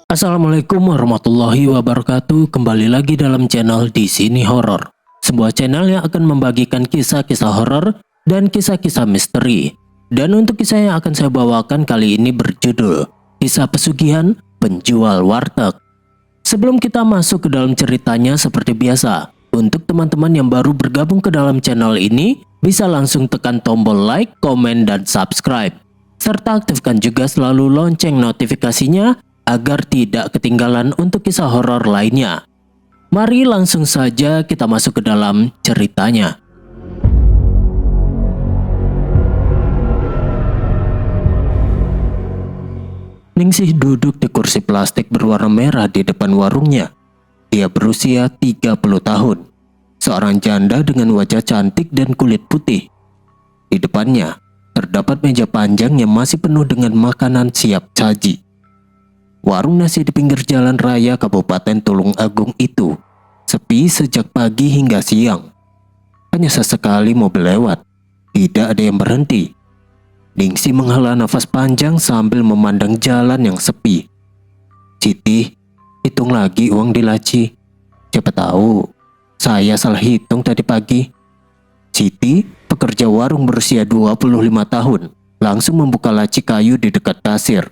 Assalamualaikum warahmatullahi wabarakatuh. Kembali lagi dalam channel Di Sini Horor, sebuah channel yang akan membagikan kisah-kisah horor dan kisah-kisah misteri. Dan untuk kisah yang akan saya bawakan kali ini berjudul Kisah Pesugihan Penjual Warteg. Sebelum kita masuk ke dalam ceritanya, seperti biasa, untuk teman-teman yang baru bergabung ke dalam channel ini, bisa langsung tekan tombol like, komen, dan subscribe. Serta aktifkan juga selalu lonceng notifikasinya agar tidak ketinggalan untuk kisah horor lainnya. Mari langsung saja kita masuk ke dalam ceritanya. Ningsih duduk di kursi plastik berwarna merah di depan warungnya. Dia berusia 30 tahun. Seorang janda dengan wajah cantik dan kulit putih. Di depannya terdapat meja panjang yang masih penuh dengan makanan siap saji. Warung nasi di pinggir jalan raya Kabupaten Tulung Agung itu sepi sejak pagi hingga siang. Hanya sesekali mobil lewat, tidak ada yang berhenti. Ningsih menghela nafas panjang sambil memandang jalan yang sepi. Siti, hitung lagi uang di laci. Siapa tahu, saya salah hitung tadi pagi. Siti, pekerja warung berusia 25 tahun, langsung membuka laci kayu di dekat kasir.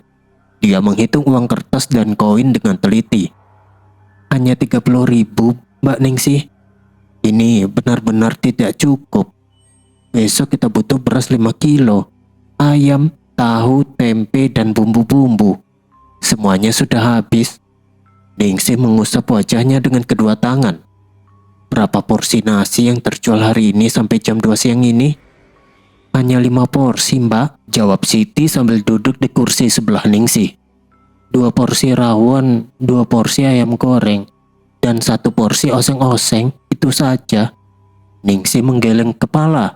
Dia menghitung uang kertas dan koin dengan teliti. Hanya 30.000, Mbak Ningsih. Ini benar-benar tidak cukup. Besok kita butuh beras 5 kilo, ayam, tahu, tempe, dan bumbu-bumbu. Semuanya sudah habis. Ningsih mengusap wajahnya dengan kedua tangan. Berapa porsi nasi yang terjual hari ini sampai jam 2 siang ini? Hanya 5 porsi, Mbak, jawab Siti sambil duduk di kursi sebelah Ningsih. 2 porsi rawon, 2 porsi ayam goreng, dan 1 porsi oseng-oseng, itu saja. Ningsih menggeleng kepala.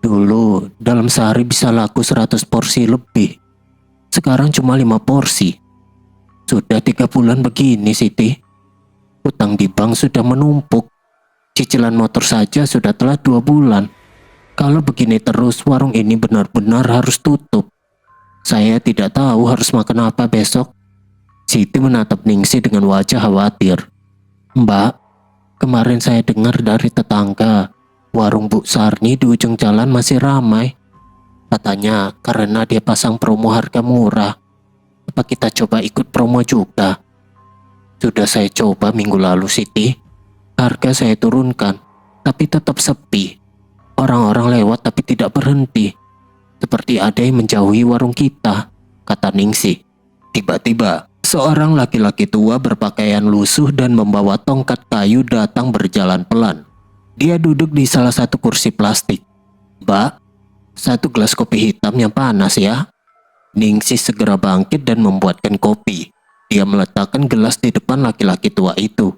Dulu, dalam sehari bisa laku 100 porsi lebih. Sekarang cuma 5 porsi. Sudah 3 bulan begini, Siti. Utang di bank sudah menumpuk. Cicilan motor saja sudah telah 2 bulan. Kalau begini terus, warung ini benar-benar harus tutup. Saya tidak tahu harus makan apa besok. Siti menatap Ningsih dengan wajah khawatir. Mbak, kemarin saya dengar dari tetangga, warung Bu Sarni di ujung jalan masih ramai. Katanya karena dia pasang promo harga murah. Apa kita coba ikut promo juga? Sudah saya coba minggu lalu, Siti. Harga saya turunkan, tapi tetap sepi. Orang-orang lewat tapi tidak berhenti. Seperti ada yang menjauhi warung kita, kata Ningsih. Tiba-tiba, seorang laki-laki tua berpakaian lusuh dan membawa tongkat kayu datang berjalan pelan. Dia duduk di salah satu kursi plastik. Mbak, 1 gelas kopi hitam yang panas ya. Ningsih segera bangkit dan membuatkan kopi. Dia meletakkan gelas di depan laki-laki tua itu.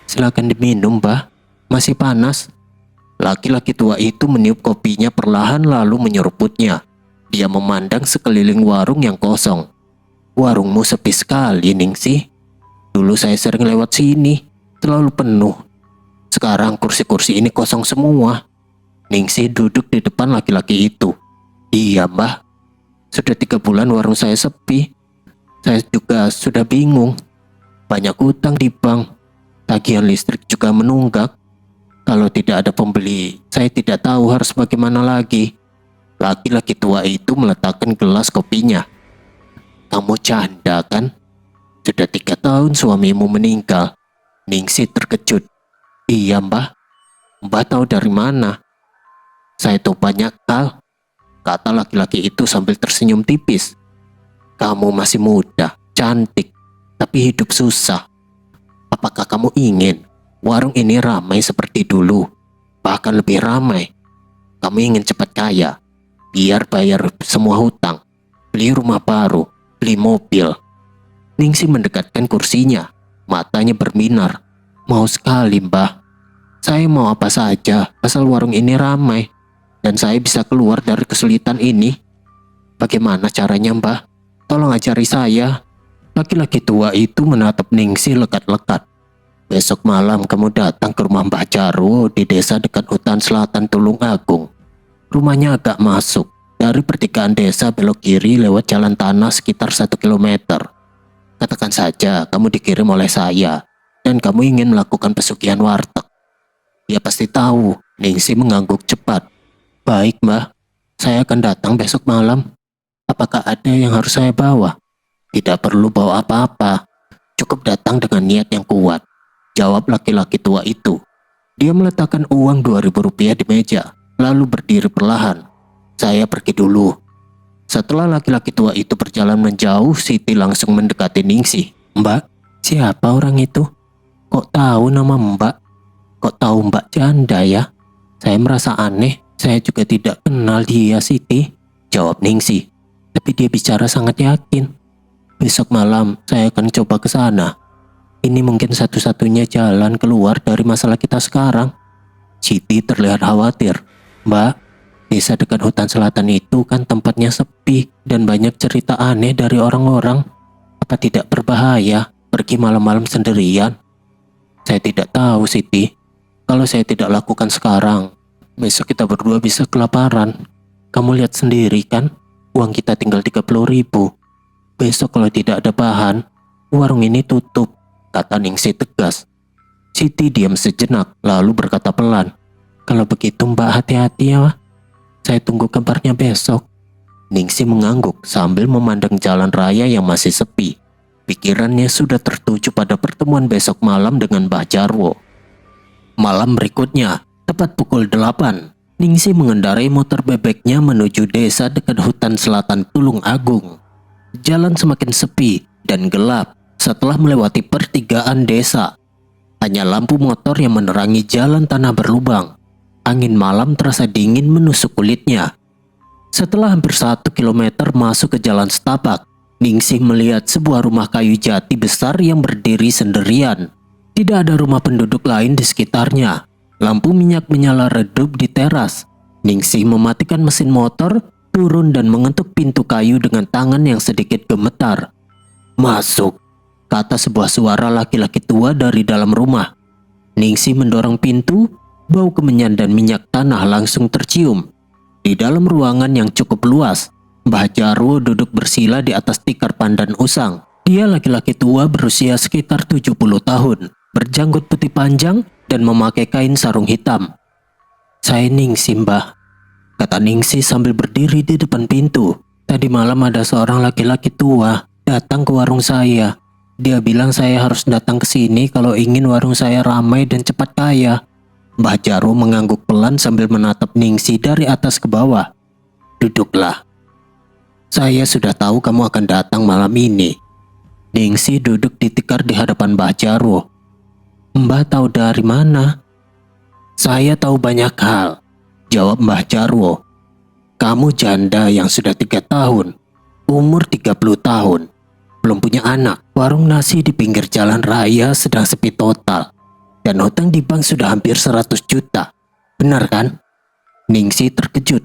Silakan diminum, Mbak. Masih panas. Laki-laki tua itu meniup kopinya perlahan lalu menyeruputnya. Dia memandang sekeliling warung yang kosong. Warungmu sepi sekali, Ningsih. Dulu saya sering lewat sini, selalu penuh. Sekarang kursi-kursi ini kosong semua. Ningsih duduk di depan laki-laki itu. Iya, Mbah. Sudah 3 bulan warung saya sepi. Saya juga sudah bingung. Banyak utang di bank. Tagihan listrik juga menunggak. Kalau tidak ada pembeli, saya tidak tahu harus bagaimana lagi. Laki-laki tua itu meletakkan gelas kopinya. Kamu janda kan? Sudah 3 tahun suamimu meninggal. Ningsih terkejut. Iya, Mbah. Mbah tahu dari mana? Saya tahu banyak hal, kata laki-laki itu sambil tersenyum tipis. Kamu masih muda, cantik, tapi hidup susah. Apakah kamu ingin warung ini ramai seperti dulu, bahkan lebih ramai? Kamu ingin cepat kaya, biar bayar semua hutang, beli rumah baru, beli mobil. Ningsih mendekatkan kursinya, matanya berbinar. Mau sekali, Mbah. Saya mau apa saja, asal warung ini ramai, dan saya bisa keluar dari kesulitan ini. Bagaimana caranya, Mbah? Tolong ajari saya. Laki-laki tua itu menatap Ningsih lekat-lekat. Besok malam kamu datang ke rumah Mbah Jarwo di desa dekat hutan selatan Tulung Agung. Rumahnya agak masuk. Dari pertigaan desa belok kiri lewat jalan tanah sekitar 1 kilometer. Katakan saja kamu dikirim oleh saya dan kamu ingin melakukan pesugihan warteg. Dia pasti tahu. Ningsih mengangguk cepat. Baik mbah, saya akan datang besok malam. Apakah ada yang harus saya bawa? Tidak perlu bawa apa-apa. Cukup datang dengan niat yang kuat, jawab laki-laki tua itu. Dia meletakkan uang 2.000 rupiah di meja, lalu berdiri perlahan. Saya pergi dulu. Setelah laki-laki tua itu berjalan menjauh, Siti langsung mendekati Ningsih. Mbak, siapa orang itu? Kok tahu nama mbak? Kok tahu mbak janda ya? Saya merasa aneh, saya juga tidak kenal dia Siti, jawab Ningsih. Tapi dia bicara sangat yakin. Besok malam saya akan coba ke sana. Ini mungkin satu-satunya jalan keluar dari masalah kita sekarang. Siti terlihat khawatir. Mbak, desa dekat hutan selatan itu kan tempatnya sepi dan banyak cerita aneh dari orang-orang. Apa tidak berbahaya pergi malam-malam sendirian? Saya tidak tahu Siti. Kalau saya tidak lakukan sekarang, besok kita berdua bisa kelaparan. Kamu lihat sendiri kan, uang kita tinggal 30.000. Besok kalau tidak ada bahan, warung ini tutup, kata Ningsih tegas. Siti diam sejenak lalu berkata pelan. Kalau begitu mbak hati-hati ya. Saya tunggu kabarnya besok. Ningsih mengangguk sambil memandang jalan raya yang masih sepi. Pikirannya sudah tertuju pada pertemuan besok malam dengan Mbah Jarwo. Malam berikutnya, tepat pukul 8, Ningsih mengendarai motor bebeknya menuju desa dekat hutan selatan Tulung Agung. Jalan semakin sepi dan gelap setelah melewati pertigaan desa. Hanya lampu motor yang menerangi jalan tanah berlubang. Angin malam terasa dingin menusuk kulitnya. Setelah hampir 1 kilometer masuk ke jalan setapak, Ningsih melihat sebuah rumah kayu jati besar yang berdiri sendirian. Tidak ada rumah penduduk lain di sekitarnya. Lampu minyak menyala redup di teras. Ningsih mematikan mesin motor, turun dan mengetuk pintu kayu dengan tangan yang sedikit gemetar. Masuk, kata sebuah suara laki-laki tua dari dalam rumah. Ningsih mendorong pintu, bau kemenyan dan minyak tanah langsung tercium. Di dalam ruangan yang cukup luas, Mbah Jarwo duduk bersila di atas tikar pandan usang. Dia laki-laki tua berusia sekitar 70 tahun, berjanggut putih panjang dan memakai kain sarung hitam. Saya Ningsih mbah, kata Ningsih sambil berdiri di depan pintu. Tadi malam ada seorang laki-laki tua datang ke warung saya. Dia bilang saya harus datang ke sini kalau ingin warung saya ramai dan cepat kaya. Mbah Jarwo mengangguk pelan sambil menatap Ningsih dari atas ke bawah. Duduklah. Saya sudah tahu kamu akan datang malam ini. Ningsih duduk di tikar di hadapan Mbah Jarwo. Mbah tahu dari mana? Saya tahu banyak hal, jawab Mbah Jarwo. Kamu janda yang sudah 3 tahun, umur 30 tahun, belum punya anak, warung nasi di pinggir jalan raya sedang sepi total, dan hutang di bank sudah hampir 100 juta. Benar kan? Ningsih terkejut.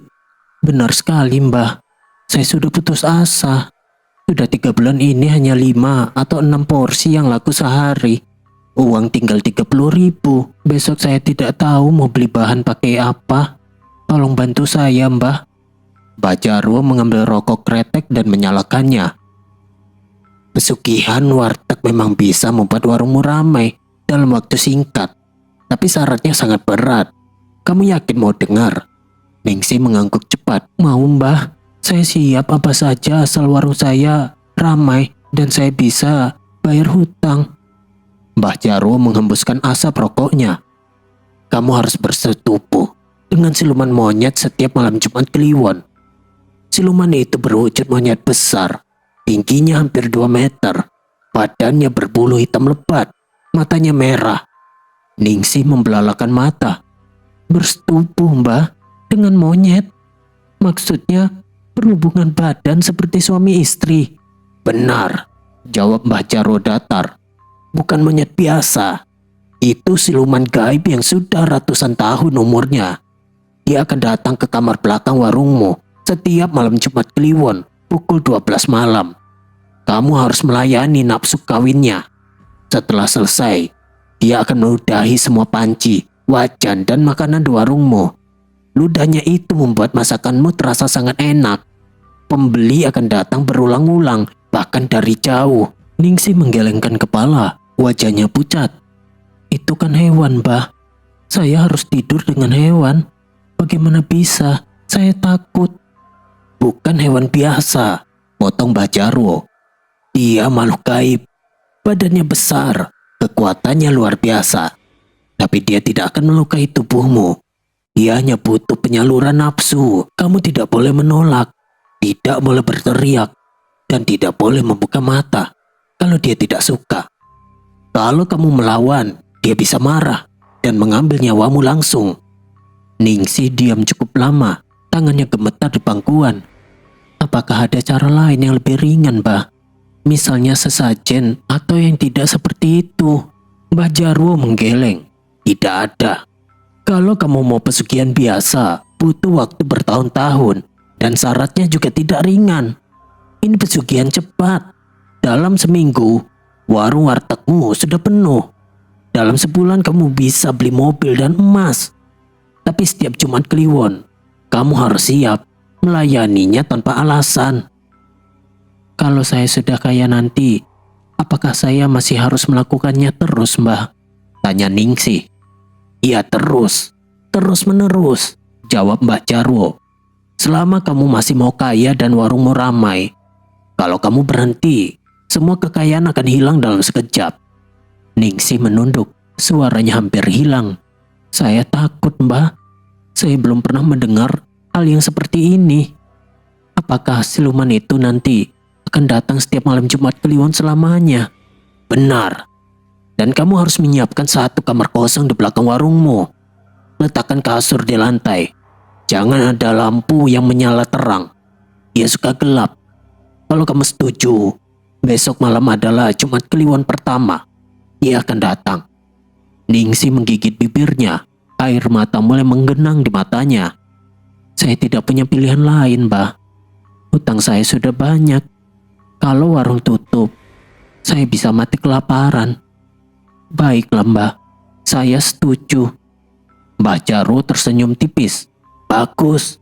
Benar sekali mbah. Saya sudah putus asa. Sudah 3 bulan ini hanya 5 atau 6 porsi yang laku sehari. Uang tinggal 30.000. Besok saya tidak tahu mau beli bahan pakai apa. Tolong bantu saya mbah. Mbah Jarwo mengambil rokok kretek dan menyalakannya. Pesugihan warteg memang bisa membuat warungmu ramai dalam waktu singkat. Tapi syaratnya sangat berat. Kamu yakin mau dengar? Ningsih mengangguk cepat. Mau mbah. Saya siap apa saja asal warung saya ramai dan saya bisa bayar hutang. Mbah Jarwo menghembuskan asap rokoknya. Kamu harus bersetubuh dengan siluman monyet setiap malam Jumat Kliwon. Siluman itu berwujud monyet besar, tingginya hampir 2 meter, badannya berbulu hitam lebat, matanya merah. Ningsih membelalakan mata. Bersetubuh mbah dengan monyet? Maksudnya berhubungan badan seperti suami istri? Benar, jawab Mbah Jarwo datar. Bukan monyet biasa. Itu siluman gaib yang sudah ratusan tahun umurnya. Dia akan datang ke kamar belakang warungmu setiap malam Jumat Kliwon pukul 12 malam. Kamu harus melayani nafsu kawinnya. Setelah selesai, dia akan meludahi semua panci, wajan dan makanan di warungmu. Ludahnya itu membuat masakanmu terasa sangat enak. Pembeli akan datang berulang-ulang, bahkan dari jauh. Ningsih menggelengkan kepala, wajahnya pucat. Itu kan hewan, Mbah. Saya harus tidur dengan hewan. Bagaimana bisa? Saya takut. Bukan hewan biasa, potong Mbah Jarwo. Dia makhluk gaib. Badannya besar, kekuatannya luar biasa. Tapi dia tidak akan melukai tubuhmu. Dia hanya butuh penyaluran nafsu. Kamu tidak boleh menolak, tidak boleh berteriak, dan tidak boleh membuka mata kalau dia tidak suka. Kalau kamu melawan, dia bisa marah dan mengambil nyawamu langsung. Ningsih diam cukup lama, tangannya gemetar di pangkuan. Apakah ada cara lain yang lebih ringan, Mbah? Misalnya sesajen atau yang tidak seperti itu? Mbah Jarwo menggeleng. Tidak ada. Kalau kamu mau pesugihan biasa, butuh waktu bertahun-tahun dan syaratnya juga tidak ringan. Ini pesugihan cepat. Dalam seminggu, warung wartegmu sudah penuh. Dalam sebulan kamu bisa beli mobil dan emas. Tapi setiap Jumat Kliwon, kamu harus siap melayaninya tanpa alasan. Kalau saya sudah kaya nanti, apakah saya masih harus melakukannya terus, Mbah? Tanya Ningsih. Iya terus menerus, jawab Mbah Jarwo. Selama kamu masih mau kaya dan warungmu ramai. Kalau kamu berhenti, semua kekayaan akan hilang dalam sekejap. Ningsih menunduk, suaranya hampir hilang. Saya takut, Mbah. Saya belum pernah mendengar hal yang seperti ini. Apakah siluman itu nanti akan datang setiap malam Jumat Kliwon selamanya? Benar. Dan kamu harus menyiapkan satu kamar kosong di belakang warungmu. Letakkan kasur di lantai. Jangan ada lampu yang menyala terang. Dia suka gelap. Kalau kamu setuju, besok malam adalah Jumat Kliwon pertama. Dia akan datang. Ningsih menggigit bibirnya. Air mata mulai menggenang di matanya. Saya tidak punya pilihan lain, Mbah. Hutang saya sudah banyak. Kalau warung tutup, saya bisa mati kelaparan. Baiklah, Mbah. Saya setuju. Mbah Jarwo tersenyum tipis. Bagus.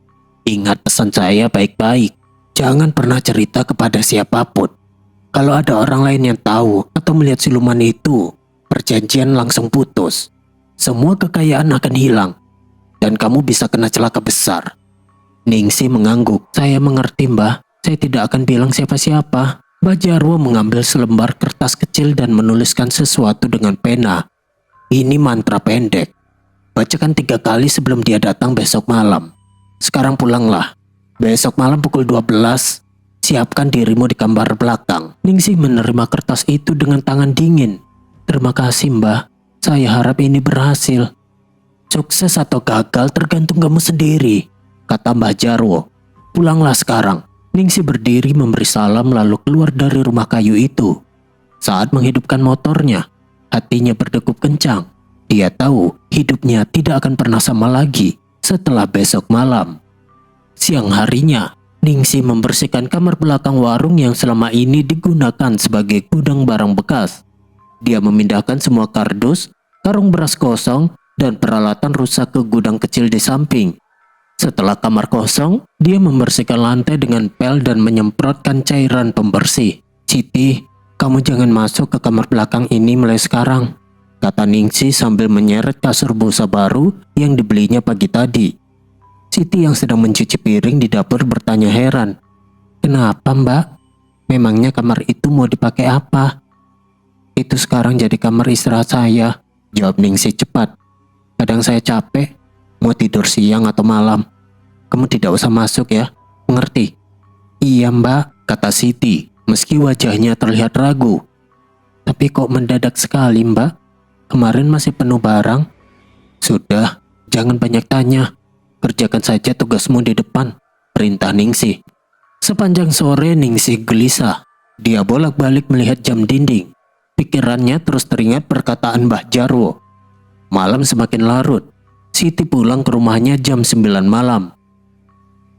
Ingat pesan saya baik-baik. Jangan pernah cerita kepada siapapun. Kalau ada orang lain yang tahu atau melihat siluman itu, perjanjian langsung putus. Semua kekayaan akan hilang. Dan kamu bisa kena celaka besar. Ningsih mengangguk. Saya mengerti, Mbah. Saya tidak akan bilang siapa-siapa. Mbah Jarwo mengambil selembar kertas kecil dan menuliskan sesuatu dengan pena. Ini mantra pendek. Bacakan 3 kali sebelum dia datang besok malam. Sekarang pulanglah. Besok malam pukul 12, siapkan dirimu di kamar belakang. Ningsih menerima kertas itu dengan tangan dingin. Terima kasih, Mbah. Saya harap ini berhasil. Sukses atau gagal tergantung kamu sendiri, kata Mbah Jarwo. Pulanglah sekarang. Ningsih berdiri memberi salam lalu keluar dari rumah kayu itu. Saat menghidupkan motornya, hatinya berdegup kencang. Dia tahu hidupnya tidak akan pernah sama lagi setelah besok malam. Siang harinya, Ningsih membersihkan kamar belakang warung yang selama ini digunakan sebagai gudang barang bekas. Dia memindahkan semua kardus, karung beras kosong, dan peralatan rusak ke gudang kecil di samping. Setelah kamar kosong, dia membersihkan lantai dengan pel dan menyemprotkan cairan pembersih. Siti, kamu jangan masuk ke kamar belakang ini mulai sekarang, kata Ningsih sambil menyeret kasur busa baru yang dibelinya pagi tadi. Siti yang sedang mencuci piring di dapur bertanya heran. Kenapa, Mbak? Memangnya kamar itu mau dipakai apa? Itu sekarang jadi kamar istirahat saya, jawab Ningsih cepat. Kadang saya capek, mau tidur siang atau malam. Kamu tidak usah masuk ya, mengerti? Iya, Mbak, kata Siti, meski wajahnya terlihat ragu. Tapi kok mendadak sekali, Mbak? Kemarin masih penuh barang. Sudah, jangan banyak tanya. Kerjakan saja tugasmu di depan, perintah Ningsih. Sepanjang sore Ningsih gelisah. Dia bolak-balik melihat jam dinding. Pikirannya terus teringat perkataan Mbah Jarwo. Malam semakin larut. Siti pulang ke rumahnya jam 9 malam.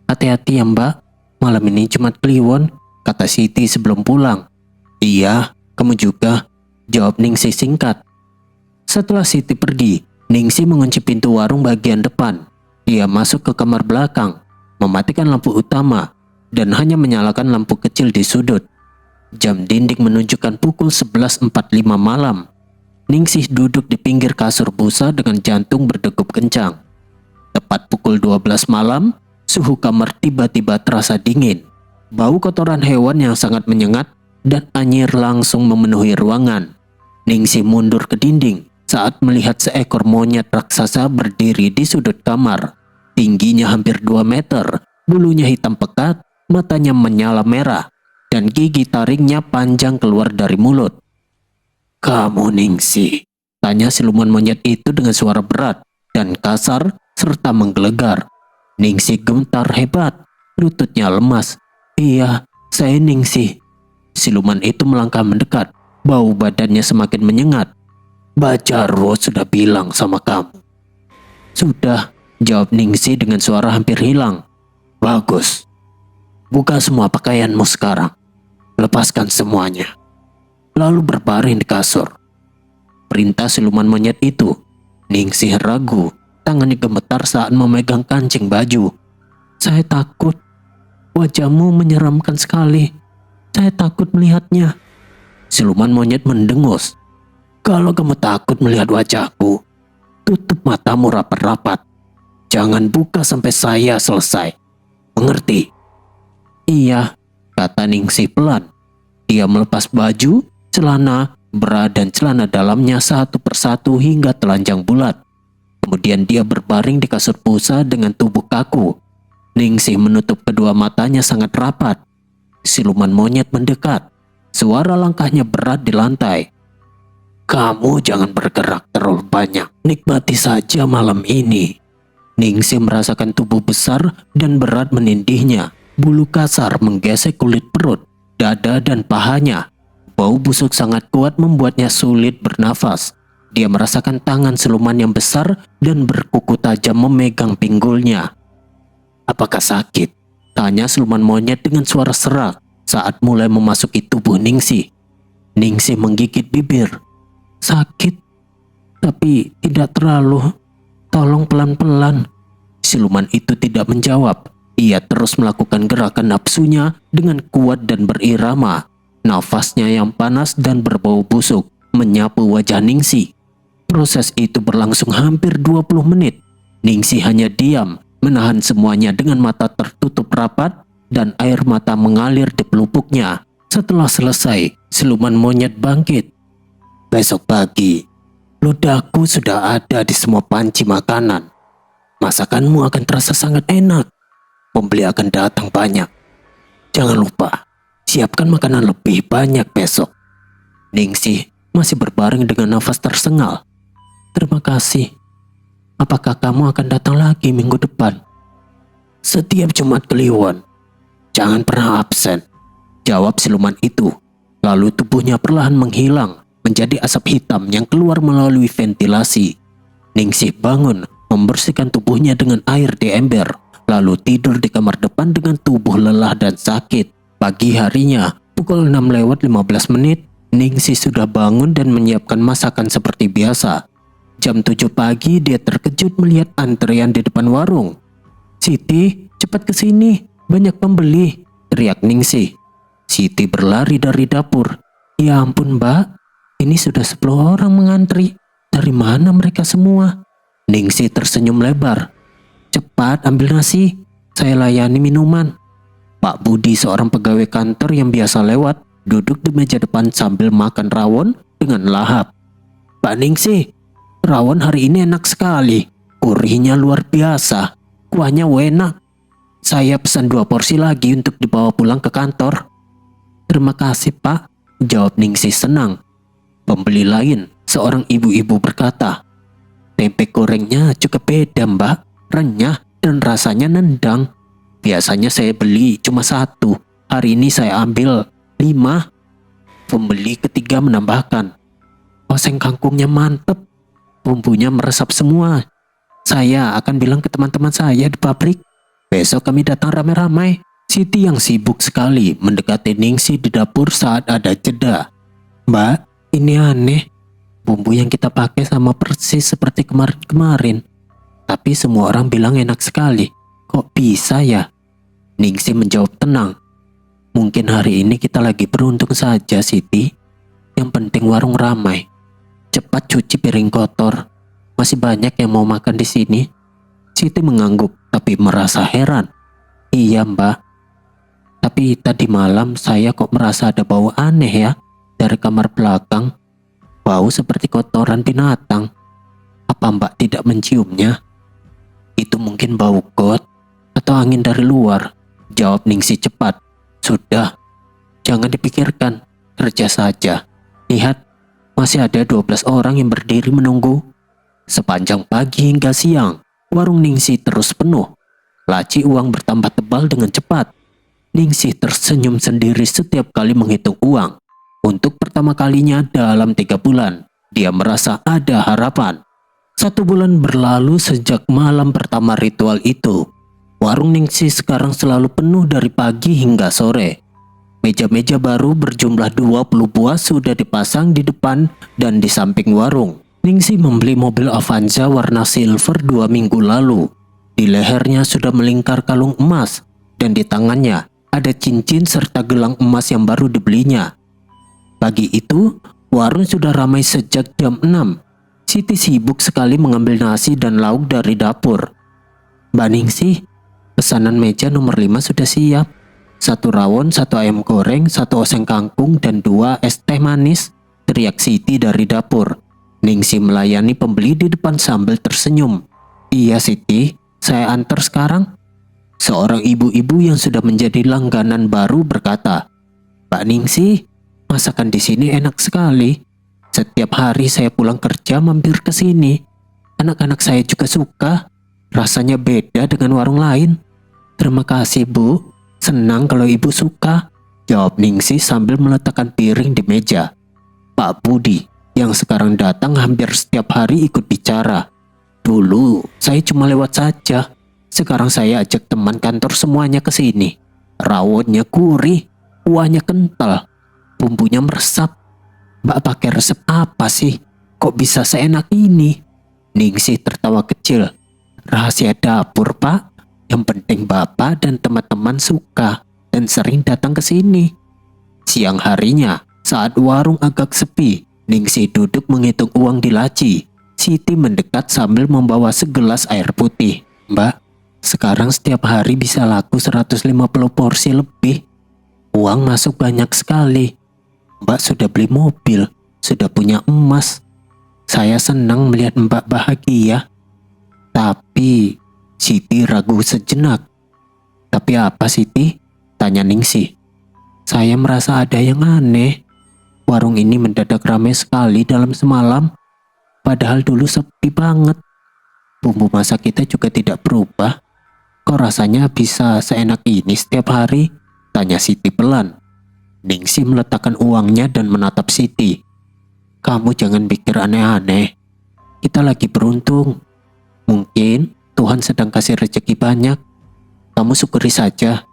Hati-hati ya, Mbak. Malam ini Jumat Kliwon, kata Siti sebelum pulang. Iya, kamu juga, jawab Ningsih singkat. Setelah Siti pergi, Ningsih mengunci pintu warung bagian depan. Dia masuk ke kamar belakang, mematikan lampu utama, dan hanya menyalakan lampu kecil di sudut. Jam dinding menunjukkan pukul 11.45 malam. Ningsih duduk di pinggir kasur busa dengan jantung berdegup kencang. Tepat pukul 12 malam, suhu kamar tiba-tiba terasa dingin. Bau kotoran hewan yang sangat menyengat dan anyir langsung memenuhi ruangan. Ningsih mundur ke dinding saat melihat seekor monyet raksasa berdiri di sudut kamar. Tingginya hampir 2 meter, bulunya hitam pekat, matanya menyala merah, dan gigi taringnya panjang keluar dari mulut. "Kamu Ningsih?" tanya siluman monyet itu dengan suara berat dan kasar serta menggelegar. Ningsih gemetar hebat, lututnya lemas. "Iya, saya Ningsih." Siluman itu melangkah mendekat, bau badannya semakin menyengat. "Mbak Jarwo sudah bilang sama kamu." "Sudah," jawab Ningsih dengan suara hampir hilang. "Bagus. Buka semua pakaianmu sekarang. Lepaskan semuanya. Lalu berbaring di kasur," perintah siluman monyet itu. Ningsih ragu, tangannya gemetar saat memegang kancing baju. "Saya takut. Wajahmu menyeramkan sekali. Saya takut melihatnya." Siluman monyet mendengus. "Kalau kamu takut melihat wajahku, tutup matamu rapat-rapat. Jangan buka sampai saya selesai. Mengerti?" "Iya," kata Ningsih pelan. Dia melepas baju, celana, bra dan celana dalamnya satu persatu hingga telanjang bulat. Kemudian dia berbaring di kasur busa dengan tubuh kaku. Ningsih menutup kedua matanya sangat rapat. Siluman monyet mendekat. Suara langkahnya berat di lantai. "Kamu jangan bergerak terlalu banyak. Nikmati saja malam ini." Ningsih merasakan tubuh besar dan berat menindihnya. Bulu kasar menggesek kulit perut, dada dan pahanya. Bau busuk sangat kuat membuatnya sulit bernafas. Dia merasakan tangan siluman yang besar dan berkuku tajam memegang pinggulnya. "Apakah sakit?" tanya siluman monyet dengan suara serak saat mulai memasuki tubuh Ningsih. Ningsih menggigit bibir. "Sakit, tapi tidak terlalu. Tolong pelan-pelan." Siluman itu tidak menjawab. Ia terus melakukan gerakan nafsunya dengan kuat dan berirama. Nafasnya yang panas dan berbau busuk menyapu wajah Ningsih. Proses itu berlangsung hampir 20 menit. Ningsih hanya diam, menahan semuanya dengan mata tertutup rapat dan air mata mengalir di pelupuknya. Setelah selesai, siluman monyet bangkit. "Besok pagi, ludahku sudah ada di semua panci makanan. Masakanmu akan terasa sangat enak. Pembeli akan datang banyak. Jangan lupa, siapkan makanan lebih banyak besok." Ningsih masih berbaring dengan nafas tersengal. "Terima kasih. Apakah kamu akan datang lagi minggu depan?" "Setiap Jumat Kliwon. Jangan pernah absen," jawab siluman itu. Lalu tubuhnya perlahan menghilang menjadi asap hitam yang keluar melalui ventilasi. Ningsih bangun, membersihkan tubuhnya dengan air di ember, lalu tidur di kamar depan dengan tubuh lelah dan sakit. Pagi harinya, pukul 6:15, Ningsih sudah bangun dan menyiapkan masakan seperti biasa. Jam 7 pagi dia terkejut melihat antrean di depan warung. "Siti, cepat ke sini, banyak pembeli," teriak Ningsih. Siti berlari dari dapur. "Ya ampun mbak, ini sudah 10 orang mengantri. Dari mana mereka semua?" Ningsih tersenyum lebar. "Cepat ambil nasi, saya layani minuman." Pak Budi, seorang pegawai kantor yang biasa lewat, duduk di meja depan sambil makan rawon dengan lahap. "Pak Ningsih, rawon hari ini enak sekali. Gurihnya luar biasa. Kuahnya enak. Saya pesan 2 porsi lagi untuk dibawa pulang ke kantor." "Terima kasih Pak," jawab Ningsih senang. Pembeli lain, seorang ibu-ibu berkata, "Tempe gorengnya cukup beda mbak, renyah dan rasanya nendang. Biasanya saya beli cuma 1, hari ini saya ambil 5. Pembeli ketiga menambahkan, "Oseng kangkungnya mantep, bumbunya meresap semua. Saya akan bilang ke teman-teman saya di pabrik. Besok kami datang ramai-ramai." Siti yang sibuk sekali mendekati Ningsih di dapur saat ada jeda. "Mbak, ini aneh. Bumbu yang kita pakai sama persis seperti kemarin-kemarin. Tapi semua orang bilang enak sekali. Kok bisa ya?" Ningsih menjawab tenang. Mungkin hari ini kita lagi beruntung saja, Siti. Yang penting warung ramai. Cepat cuci piring kotor. Masih banyak yang mau makan di sini. Siti mengangguk tapi merasa heran. Iya, Mbak. Tapi tadi malam saya kok merasa ada bau aneh ya dari kamar belakang. Bau seperti kotoran binatang. Apa Mbak tidak menciumnya? Itu mungkin bau got atau angin dari luar, jawab Ningsih cepat. Sudah, jangan dipikirkan, kerja saja. Lihat, masih ada 12 orang yang berdiri menunggu. Sepanjang pagi hingga siang, warung Ningsih terus penuh. Laci uang bertambah tebal dengan cepat. Ningsih tersenyum sendiri setiap kali menghitung uang. Untuk pertama kalinya dalam 3 bulan, dia merasa ada harapan. 1 bulan berlalu sejak malam pertama ritual itu. Warung Ningsih sekarang selalu penuh dari pagi hingga sore. Meja-meja baru berjumlah 20 buah sudah dipasang di depan dan di samping warung. Ningsih membeli mobil Avanza warna silver 2 minggu lalu. Di lehernya sudah melingkar kalung emas dan di tangannya ada cincin serta gelang emas yang baru dibelinya. Pagi itu, warung sudah ramai sejak jam 6. Siti sibuk sekali mengambil nasi dan lauk dari dapur. Mbak Ningsih, pesanan meja nomor 5 sudah siap. 1 rawon, 1 ayam goreng, 1 oseng kangkung, dan 2 es teh manis, teriak Siti dari dapur. Ningsih melayani pembeli di depan sambil tersenyum. Iya Siti, saya antar sekarang. Seorang ibu-ibu yang sudah menjadi langganan baru berkata, Mbak Ningsih, masakan di sini enak sekali. Setiap hari saya pulang kerja mampir ke sini. Anak-anak saya juga suka. Rasanya beda dengan warung lain. Terima kasih Bu. Senang kalau Ibu suka, jawab Ningsih sambil meletakkan piring di meja. Pak Budi, yang sekarang datang hampir setiap hari ikut bicara. Dulu saya cuma lewat saja. Sekarang saya ajak teman kantor semuanya ke sini. Rawonnya gurih, kuahnya kental, bumbunya meresap. Mbak pakai resep apa sih? Kok bisa seenak ini? Ningsih tertawa kecil. Rahasia dapur, Pak. Yang penting Bapak dan teman-teman suka dan sering datang ke sini. Siang harinya, saat warung agak sepi, Ningsih duduk menghitung uang di laci. Siti mendekat sambil membawa segelas air putih. Mbak, sekarang setiap hari bisa laku 150 porsi lebih. Uang masuk banyak sekali. Mbak sudah beli mobil, sudah punya emas. Saya senang melihat Mbak bahagia. Tapi Siti ragu sejenak. Tapi apa Siti? Tanya Ningsih. Saya merasa ada yang aneh. Warung ini mendadak ramai sekali dalam semalam. Padahal dulu sepi banget. Bumbu masak kita juga tidak berubah. Kok rasanya bisa seenak ini setiap hari? Tanya Siti pelan. Ningsih meletakkan uangnya dan menatap Siti. Kamu jangan pikir aneh-aneh. Kita lagi beruntung. Mungkin Tuhan sedang kasih rezeki banyak. Kamu syukuri saja.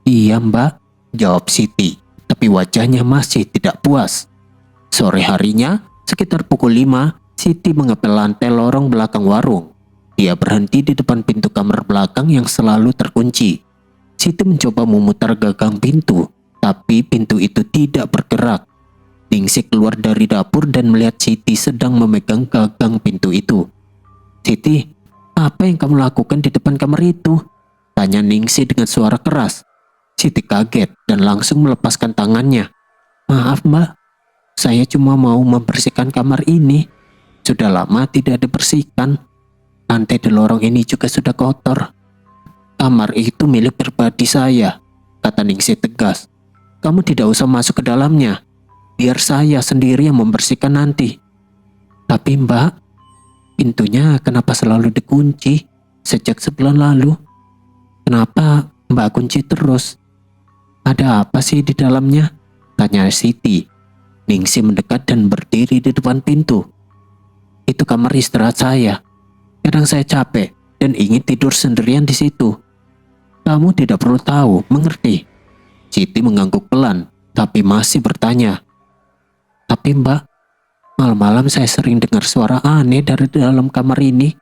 Iya Mbak, jawab Siti. Tapi wajahnya masih tidak puas. Sore harinya, sekitar pukul 5, Siti mengepel lantai lorong belakang warung. Dia berhenti di depan pintu kamar belakang yang selalu terkunci. Siti mencoba memutar gagang pintu, tapi pintu itu tidak bergerak. Ningsih keluar dari dapur dan melihat Siti sedang memegang gagang pintu itu. Siti, apa yang kamu lakukan di depan kamar itu? Tanya Ningsih dengan suara keras. Siti kaget dan langsung melepaskan tangannya. Maaf Mbak, saya cuma mau membersihkan kamar ini. Sudah lama tidak dibersihkan. Lantai di lorong ini juga sudah kotor. Kamar itu milik pribadi saya, kata Ningsih tegas. Kamu tidak usah masuk ke dalamnya. Biar saya sendiri yang membersihkan nanti. Tapi Mbak, pintunya kenapa selalu dikunci sejak sebulan lalu? Kenapa Mbak kunci terus? Ada apa sih di dalamnya? Tanya Siti. Ningsih mendekat dan berdiri di depan pintu. Itu kamar istirahat saya. Kadang saya capek dan ingin tidur sendirian di situ. Kamu tidak perlu tahu, mengerti? Siti mengangguk pelan, tapi masih bertanya. Tapi Mbak, malam-malam saya sering dengar suara aneh dari dalam kamar ini.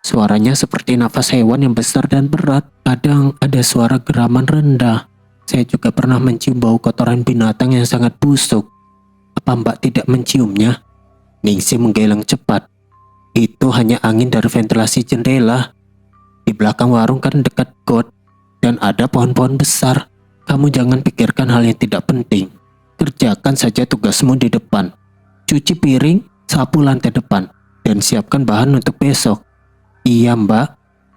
Suaranya seperti nafas hewan yang besar dan berat. Kadang ada suara geraman rendah, Saya juga pernah mencium bau kotoran binatang yang sangat busuk. Apa Mbak tidak menciumnya? Ningsih menggeleng cepat. Itu hanya angin dari ventilasi jendela. Di belakang warung kan dekat got dan ada pohon-pohon besar. Kamu jangan pikirkan hal yang tidak penting. Kerjakan saja tugasmu di depan. Cuci piring, sapu lantai depan, dan siapkan bahan untuk besok. Iya Mbak,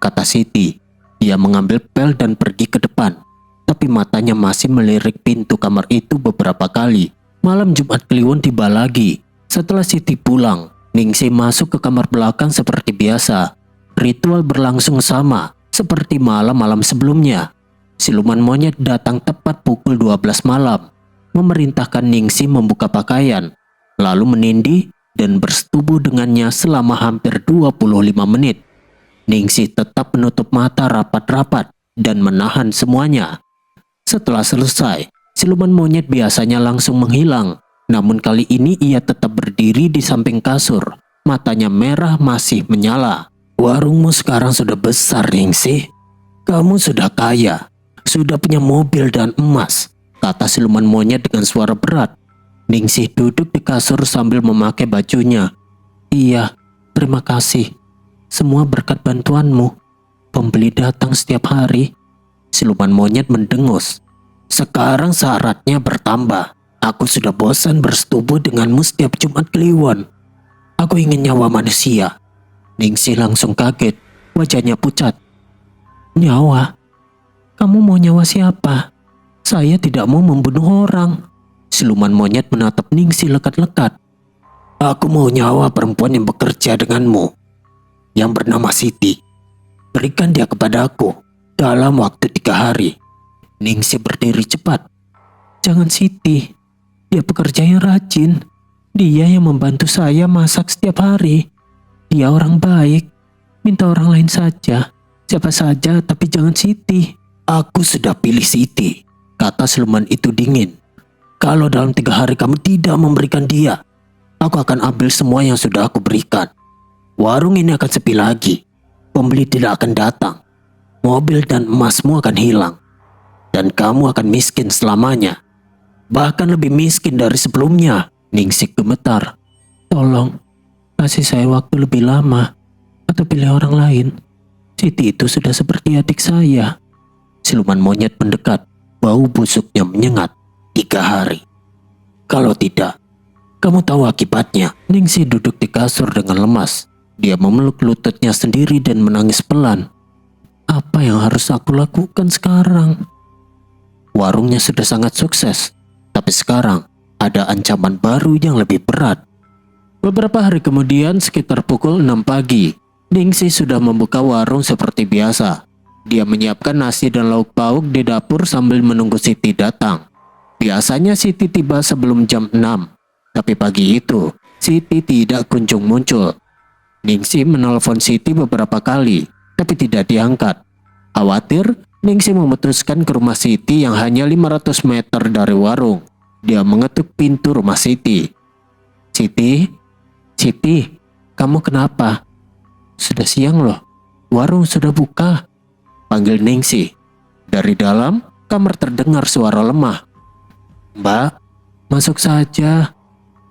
kata Siti. Dia mengambil pel dan pergi ke depan. Tapi matanya masih melirik pintu kamar itu beberapa kali. Malam Jumat Kliwon tiba lagi. Setelah Siti pulang, Ningsih masuk ke kamar belakang seperti biasa. Ritual berlangsung sama, seperti malam-malam sebelumnya. Siluman monyet datang tepat pukul 12 malam, memerintahkan Ningsih membuka pakaian, lalu menindih dan bersetubuh dengannya selama hampir 25 menit. Ningsih tetap menutup mata rapat-rapat dan menahan semuanya. Setelah selesai, siluman monyet biasanya langsung menghilang. Namun kali ini ia tetap berdiri di samping kasur. Matanya merah masih menyala. Warungmu sekarang sudah besar, Ningsih. Kamu sudah kaya, sudah punya mobil dan emas, kata siluman monyet dengan suara berat. Ningsih duduk di kasur sambil memakai bajunya. Iya, terima kasih. Semua berkat bantuanmu. Pembeli datang setiap hari. Siluman monyet mendengus. Sekarang syaratnya bertambah. Aku sudah bosan bersetubuh denganmu setiap Jumat Kliwon. Aku ingin nyawa manusia. Ningsih langsung kaget. Wajahnya pucat. Nyawa? Kamu mau nyawa siapa? Saya tidak mau membunuh orang. Siluman monyet menatap Ningsih lekat-lekat. Aku mau nyawa perempuan yang bekerja denganmu, yang bernama Siti. Berikan dia kepada aku dalam waktu 3 hari. Ningsih berdiri cepat. Jangan Siti. Dia pekerja yang rajin. Dia yang membantu saya masak setiap hari. Dia orang baik. Minta orang lain saja. Siapa saja, tapi jangan Siti. Aku sudah pilih Siti, kata siluman itu dingin. Kalau dalam 3 hari kamu tidak memberikan dia, aku akan ambil semua yang sudah aku berikan. Warung ini akan sepi lagi. Pembeli tidak akan datang. Mobil dan emasmu akan hilang. Dan kamu akan miskin selamanya. Bahkan lebih miskin dari sebelumnya. Ningsih gemetar. Tolong, kasih saya waktu lebih lama. Atau pilih orang lain. Siti itu sudah seperti adik saya. Siluman monyet mendekat. Bau busuknya menyengat. 3 hari. Kalau tidak, kamu tahu akibatnya. Ningsih duduk di kasur dengan lemas. Dia memeluk lututnya sendiri dan menangis pelan. Apa yang harus aku lakukan sekarang? Warungnya sudah sangat sukses, tapi sekarang ada ancaman baru yang lebih berat. Beberapa hari kemudian, sekitar pukul 6 pagi, Ningsih sudah membuka warung seperti biasa. Dia menyiapkan nasi dan lauk pauk di dapur sambil menunggu Siti datang. Biasanya Siti tiba sebelum jam 6, tapi pagi itu Siti tidak kunjung muncul. Ningsih menelpon Siti beberapa kali, tapi tidak diangkat. Khawatir, Ningsih memutuskan ke rumah Siti yang hanya 500 meter dari warung. Dia mengetuk pintu rumah Siti. Siti, kamu kenapa? Sudah siang loh, warung sudah buka, panggil Ningsih. Dari dalam, kamar terdengar suara lemah. Mbak, masuk saja.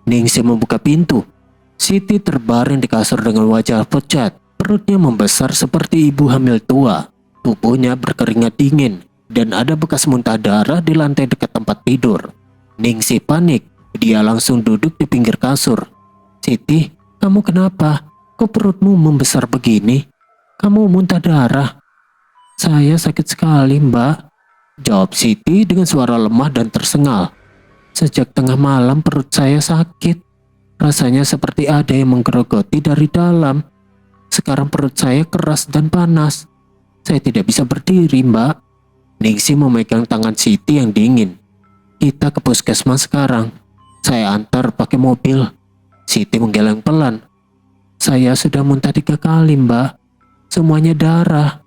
Ningsih membuka pintu. Siti terbaring di kasur dengan wajah pucat. Perutnya membesar seperti ibu hamil tua. Tubuhnya berkeringat dingin dan ada bekas muntah darah di lantai dekat tempat tidur. Ningsih panik. Dia langsung duduk di pinggir kasur. Siti, kamu kenapa? Kok perutmu membesar begini? Kamu muntah darah. Saya sakit sekali, Mbak, jawab Siti dengan suara lemah dan tersengal. Sejak tengah malam perut saya sakit. Rasanya seperti ada yang menggerogoti dari dalam. Sekarang perut saya keras dan panas. Saya tidak bisa berdiri, Mbak. Ningsih memegang tangan Siti yang dingin. Kita ke puskesmas sekarang. Saya antar pakai mobil. Siti menggeleng pelan. Saya sudah muntah 3 kali, Mbak. Semuanya darah.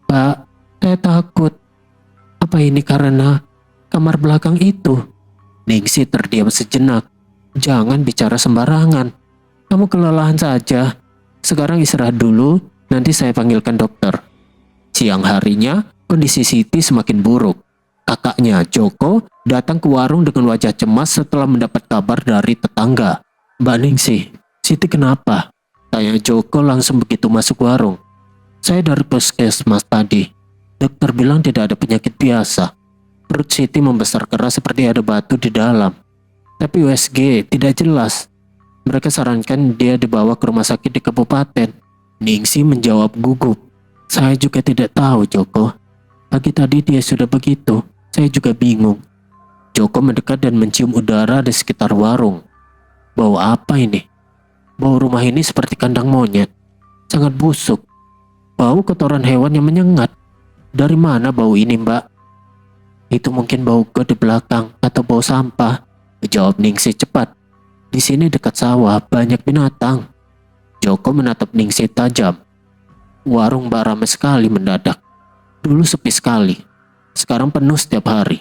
Mbak, saya takut. Apa ini karena kamar belakang itu? Ningsih terdiam sejenak. Jangan bicara sembarangan. Kamu kelelahan saja. Sekarang istirahat dulu, nanti saya panggilkan dokter. Siang harinya, kondisi Siti semakin buruk. Kakaknya, Joko, datang ke warung dengan wajah cemas setelah mendapat kabar dari tetangga. "Mbak Ningsih, Siti kenapa?" tanya Joko langsung begitu masuk warung. "Saya dari puskesmas tadi. Dokter bilang tidak ada penyakit biasa. Perut Siti membesar keras seperti ada batu di dalam. Tapi USG tidak jelas. Mereka sarankan dia dibawa ke rumah sakit di kabupaten." Ningsih menjawab gugup. "Saya juga tidak tahu, Joko. Pagi tadi dia sudah begitu. Saya juga bingung." Joko mendekat dan mencium udara di sekitar warung. "Bau apa ini? Bau rumah ini seperti kandang monyet. Sangat busuk. Bau kotoran hewan yang menyengat. Dari mana bau ini, Mbak?" "Itu mungkin bau got di belakang atau bau sampah," jawab Ningsih cepat. "Di sini dekat sawah banyak binatang." Joko menatap Ningsih tajam. Warung Mbak ramai sekali mendadak. Dulu sepi sekali. Sekarang penuh setiap hari.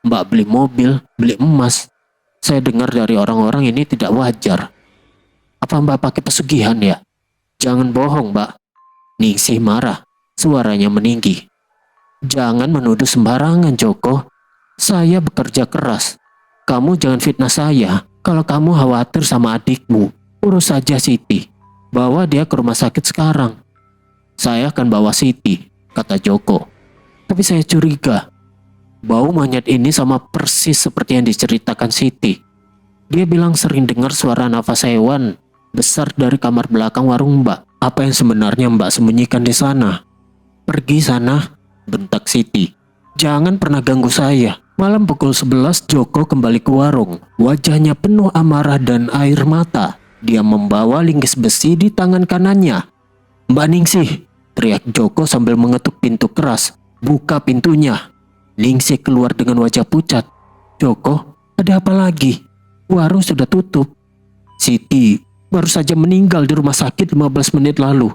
Mbak beli mobil, beli emas. Saya dengar dari orang-orang ini tidak wajar. Apa Mbak pakai pesugihan ya? Jangan bohong, Mbak. Ningsih marah. Suaranya meninggi. "Jangan menuduh sembarangan, Joko. Saya bekerja keras. Kamu jangan fitnah saya. Kalau kamu khawatir sama adikmu, urus saja Siti. Bawa dia ke rumah sakit sekarang." "Saya akan bawa Siti," kata Joko. "Tapi saya curiga. Bau monyet ini sama persis seperti yang diceritakan Siti. Dia bilang sering dengar suara nafas hewan besar dari kamar belakang warung Mbak. Apa yang sebenarnya Mbak sembunyikan di sana?" "Pergi sana," bentak Siti. "Jangan pernah ganggu saya." Malam pukul 11 Joko kembali ke warung. Wajahnya penuh amarah dan air mata. Dia membawa linggis besi di tangan kanannya. "Mbak Ningsih," teriak Joko sambil mengetuk pintu keras. "Buka pintunya." Ningsih keluar dengan wajah pucat. "Joko, ada apa lagi? Warung sudah tutup." "Siti baru saja meninggal di rumah sakit 15 menit lalu,"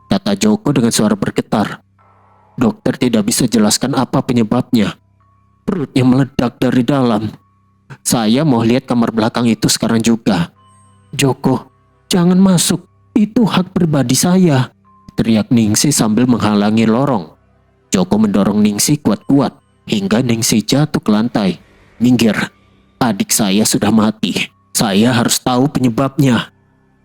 kata Joko dengan suara bergetar. "Dokter tidak bisa jelaskan apa penyebabnya. Perutnya meledak dari dalam. Saya mau lihat kamar belakang itu sekarang juga." "Joko, jangan masuk. Itu hak pribadi saya," teriak Ningsih sambil menghalangi lorong. Joko mendorong Ningsih kuat-kuat hingga Ningsih jatuh ke lantai. "Minggir, adik saya sudah mati. Saya harus tahu penyebabnya."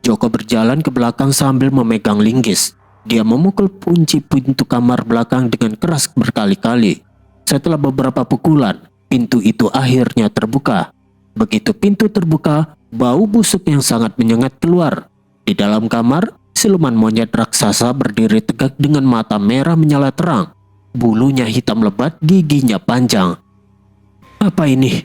Joko berjalan ke belakang sambil memegang linggis. Dia memukul kunci pintu kamar belakang dengan keras berkali-kali. Setelah beberapa pukulan, pintu itu akhirnya terbuka. Begitu pintu terbuka, bau busuk yang sangat menyengat keluar. Di dalam kamar, siluman monyet raksasa berdiri tegak dengan mata merah menyala terang. Bulunya hitam lebat, giginya panjang. "Apa ini?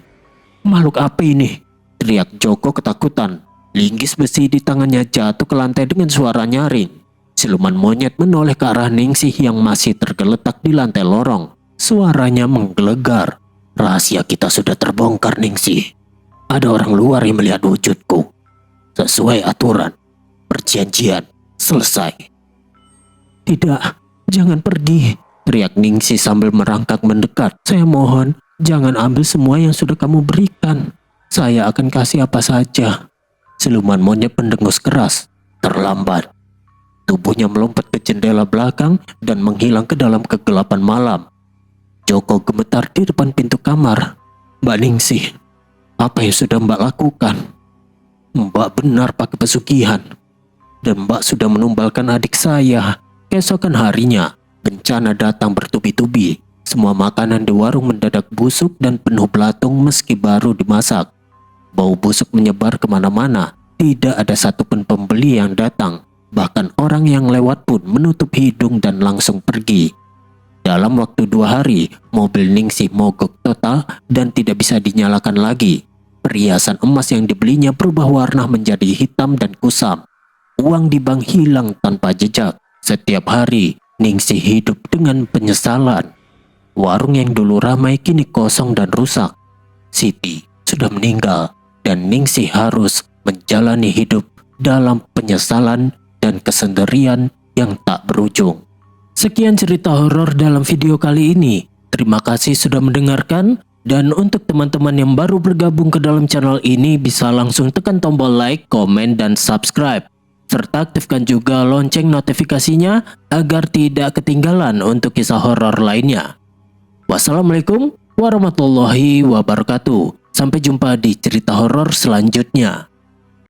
Makhluk apa ini?" teriak Joko ketakutan. Linggis besi di tangannya jatuh ke lantai dengan suara nyaring. Siluman monyet menoleh ke arah Ningsih yang masih tergeletak di lantai lorong. Suaranya menggelegar. "Rahasia kita sudah terbongkar, Ningsih. Ada orang luar yang melihat wujudku. Sesuai aturan. Perjanjian selesai." "Tidak, jangan pergi," teriak Ningsih sambil merangkak mendekat. "Saya mohon, jangan ambil semua yang sudah kamu berikan. Saya akan kasih apa saja." Siluman monyet mendengus keras. Terlambat. Tubuhnya melompat ke jendela belakang dan menghilang ke dalam kegelapan malam. Joko gemetar di depan pintu kamar. "Mbak Ningsih, apa yang sudah Mbak lakukan? Mbak benar pakai pesugihan. Dan Mbak sudah menumbalkan adik saya." Keesokan harinya, bencana datang bertubi-tubi. Semua makanan di warung mendadak busuk dan penuh belatung meski baru dimasak. Bau busuk menyebar kemana-mana. Tidak ada satupun pembeli yang datang. Bahkan orang yang lewat pun menutup hidung dan langsung pergi. Dalam waktu 2 hari, mobil Ningsih mogok total dan tidak bisa dinyalakan lagi. Perhiasan emas yang dibelinya berubah warna menjadi hitam dan kusam. Uang di bank hilang tanpa jejak. Setiap hari, Ningsih hidup dengan penyesalan. Warung yang dulu ramai kini kosong dan rusak. Siti sudah meninggal dan Ningsih harus menjalani hidup dalam penyesalan dan kesendirian yang tak berujung. Sekian cerita horor dalam video kali ini. Terima kasih sudah mendengarkan. Dan untuk teman-teman yang baru bergabung ke dalam channel ini, bisa langsung tekan tombol like, komen, dan subscribe. Serta aktifkan juga lonceng notifikasinya agar tidak ketinggalan untuk kisah horor lainnya. Wassalamualaikum warahmatullahi wabarakatuh. Sampai jumpa di cerita horor selanjutnya.